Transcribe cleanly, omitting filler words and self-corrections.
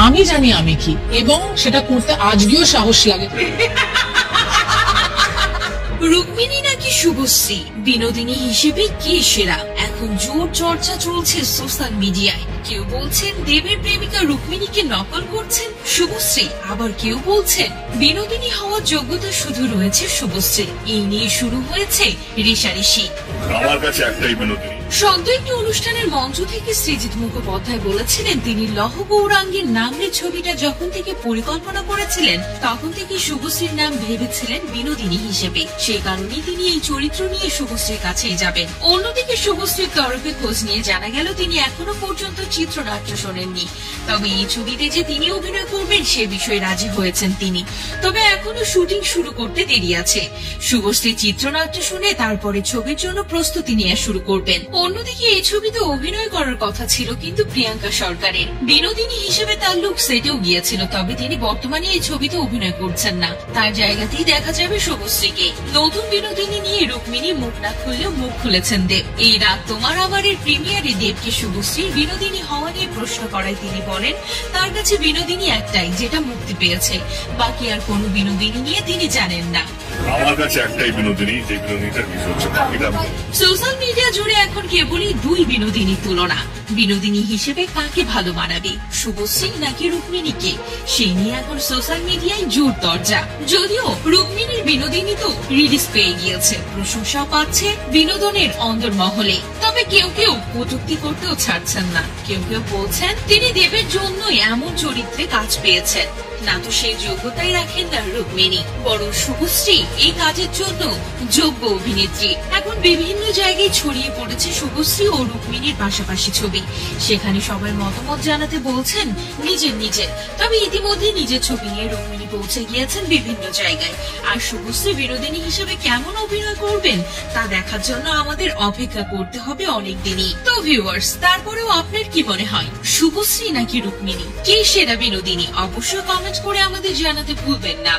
আমি জানি আমি কি, এবং সেটা করতে আজকেও সাহস লাগে। রুক্মিণী নাকি শুভশ্রী বিনোদিনী হিসেবে কে সেরা, এখন জোর চর্চা চলছে সোশ্যাল মিডিয়ায়। কেউ বলছেন দেবের প্রেমিকা রুক্মিণীকে নকল করছেন শুভশ্রী, আবার কেউ বলছেন বিনোদিনী হওয়ার যোগ্যতা শুধু রয়েছে শুভশ্রী। এই নিয়ে শুরু হয়েছে রেষারেষি। আমার কাছে একটাই বিনোদিনী। সদ্য একটি অনুষ্ঠানের মঞ্চ থেকে সৃজিত মুখোপাধ্যায় বলেছিলেন তিনি লহ গৌরাঙ্গের নামের ছবিটা যখন থেকে পরিকল্পনা করেছিলেন তখন থেকে শুভশ্রীর নাম ভেবেছিলেন বিনোদিনী হিসেবে, সেই কারণেই তিনি এই চরিত্র নিয়ে শুভশ্রীর কাছেই যাবেন। অন্যদিকে শুভশ্রীর তরফে খোঁজ নিয়ে জানা গেল তিনি এখনো পর্যন্ত চিত্রনাট্য শোনেননি, তবে এই ছবিতে যে তিনি অভিনয় করবেন সে বিষয়ে রাজি হয়েছেন তিনি। তবে এখনো শুটিং শুরু করতে দেরি আছে। শুভশ্রী চিত্রনাট্য শুনে তারপরে ছবির জন্য প্রস্তুতি নেওয়া শুরু করবেন। অন্যদিকে এই ছবিতে অভিনয় করার কথা ছিল কিন্তু প্রিয়াঙ্কা সরকারের। বিনোদিনী হিসেবে তার লুক সেটেও গিয়েছিল, তবে তিনি বর্তমানে এই ছবিতে অভিনয় করছেন না, তার জায়গাতেই দেখা যাবে শুভশ্রীকে। নতুন বিনোদিনী নিয়ে রুক্মিণী মুখ না খুললেও মুখ খুলেছেন দেব। এই রাত তোমার আমারের প্রিমিয়ারে দেবকে শুভশ্রীর বিনোদিনী হওয়া নিয়ে প্রশ্ন করায় তিনি বলেন তার কাছে বিনোদিনী একটাই যেটা মুক্তি পেয়েছে, বাকি আর কোনো বিনোদিনী নিয়ে তিনি জানেন না। আমার কাছে একটাই বিনোদিনী, যে বিনোদিনীটার কিছু হচ্ছে বাকিটা। সোশ্যাল মিডিয়া জুড়ে এখন কেবলই দুই বিনোদিনীর তুলনা। বিনোদিনী হিসেবে কাকে ভালো মানাবে, শুভশ্রী নাকি রুক্মিণীকে, সেই নিয়ে এখন সোশ্যাল মিডিয়ায় জোর চর্চা। যদিও রুক্মিণীর বিনোদিনী তো রিলিজ পেয়ে গিয়েছে, প্রশংসা পাচ্ছে বিনোদনের অন্দরমহলে, তবে কেউ কেউ কটূক্তি করতেও ছাড়ছেন না। কেউ কেউ বলছেন তিনি দেবের জন্যই এমন চরিত্রে কাজ পেয়েছেন, না তো সেই যোগ্যতাই রাখেন না রুক্মিণী, বরং শুভশ্রী এই কাজের জন্য যোগ্য অভিনেত্রী। এখন বিভিন্ন জায়গায় ছড়িয়ে পড়েছে শুভশ্রী ও রুক্মিণীর পাশাপাশি ছবি, সেখানে সবাই মতামত জানাতে বলছেন নিজের। তবে ইতিমধ্যে নিজের ছবি নিয়ে রুক্মিণী পৌঁছে গিয়েছেন বিভিন্ন জায়গায়, আর শুভশ্রী বিনোদিনী হিসেবে কেমন অভিনয় করবেন তা দেখার জন্য আমাদের অপেক্ষা করতে হবে অনেক দিনই। তো ভিউয়ার্স, তারপরেও আপনার কি মনে হয়, শুভশ্রী নাকি রুক্মিণী, কে সেরা বিনোদিনী? অবশ্যই কমেন্ট করে আমাদের জানাতে ভুলবেন না।